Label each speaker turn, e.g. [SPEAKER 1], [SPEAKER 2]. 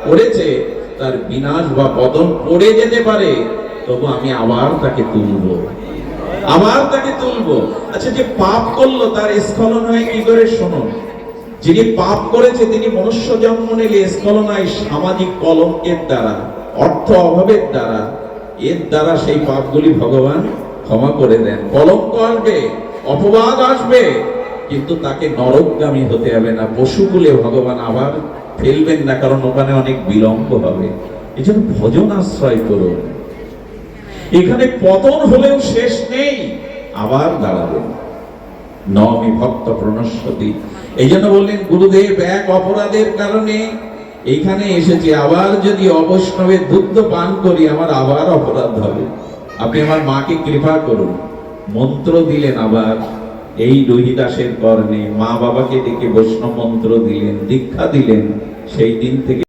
[SPEAKER 1] করেছে তার বিনাশ বা পতন পড়ে যেতে পারে, তবু আমি আবার তাকে তুলবো, আবার তাকে তুলবো। আচ্ছা, যে পাপ করলো তার স্খলন হয় কি করে? শুনুন, যিনি পাপ করেছে তিনি মনুষ্য জন্ম নিলে স্খলন হয় সামাজিক কলঙ্কের দ্বারা, অর্থ অভাবের দ্বারা। এর দ্বারা সেই পাপগুলি ভগবান ক্ষমা করে দেন। কলঙ্ক আসবে, অপবাদ আসবে, কিন্তু তাকে নরকগামী হতে হবে না, পশুকুলে ভগবান আবার ফেলবেন না, কারণ ওখানে অনেক বিলম্ব হবে। এই জন্য ভজন আশ্রয় করুন। এখানে পতন হলেও শেষ নেই, আবার দাঁড়াবেন। নমি ভক্ত প্রণশ্যতি, এই জন্য বললেন গুরুদেব এক অপরাধের কারণে এইখানে এসেছি, আবার যদি অবৈষ্ণবের দুগ্ধ পান করি আমার আবার অপরাধ হবে, আপনি আমার মাকে কৃপা করুন। মন্ত্র দিলেন আবার এই রোহিদাসের কর্ণে, মা বাবাকে ডেকে বৈষ্ণব মন্ত্র দিলেন, দীক্ষা দিলেন। সেই দিন থেকে